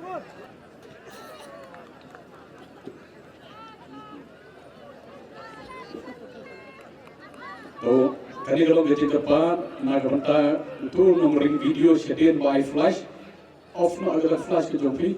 So, kani dalam jadi depan, nak banta itu nombering video sedian by flash, off nak agak flash ke jompi.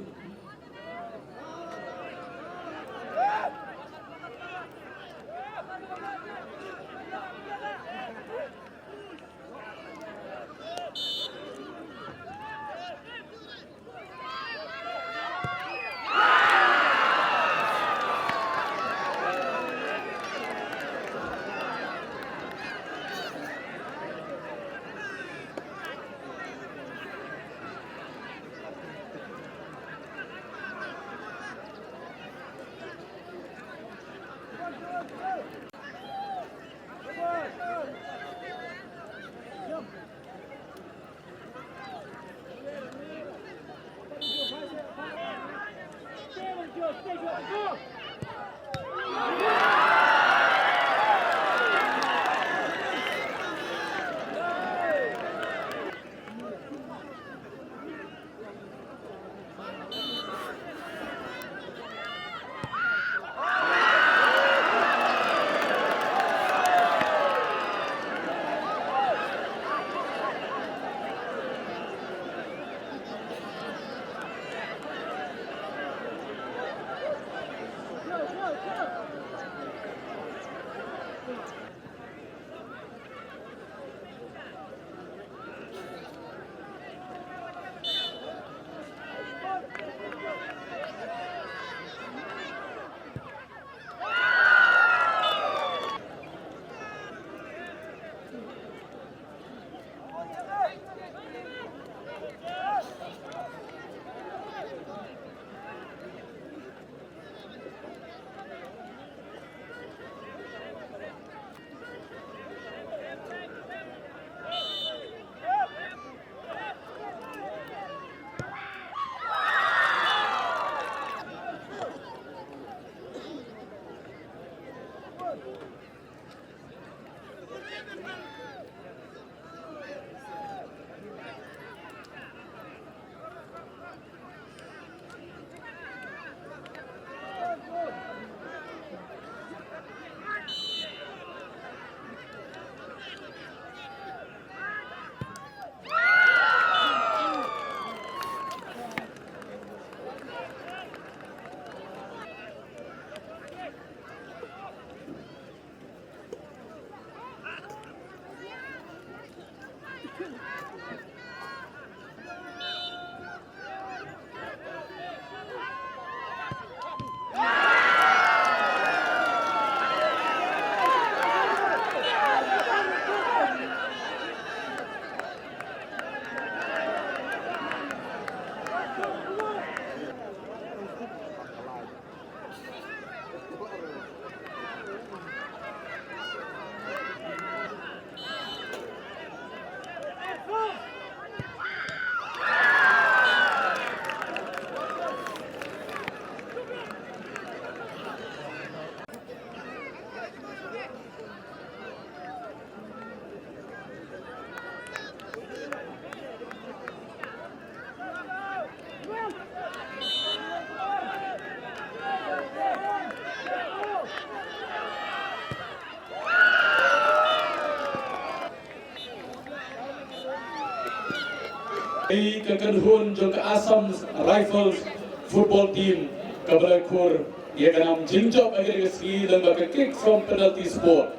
Di kekenhun jong ke Assam Rifles football team kabelakur ia kenam jinjok agar ski dan bagi kick from penalty spot.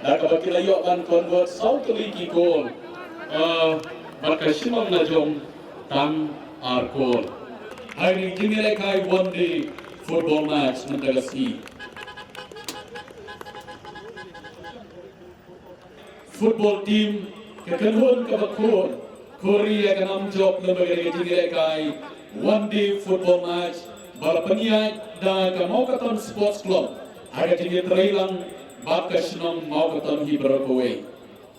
Dan kabaki layok ban convert South League goal. Maka Shimam Najong tang our goal. Hari ini lekai one day football match mentera ski. Football team kekenhun kabakur Korea akan menjawab lembaga ini kai one day football match balapan dan Maukaton Sports Club ada tinggi terilang bakal senang Maukaton Hibarakowe.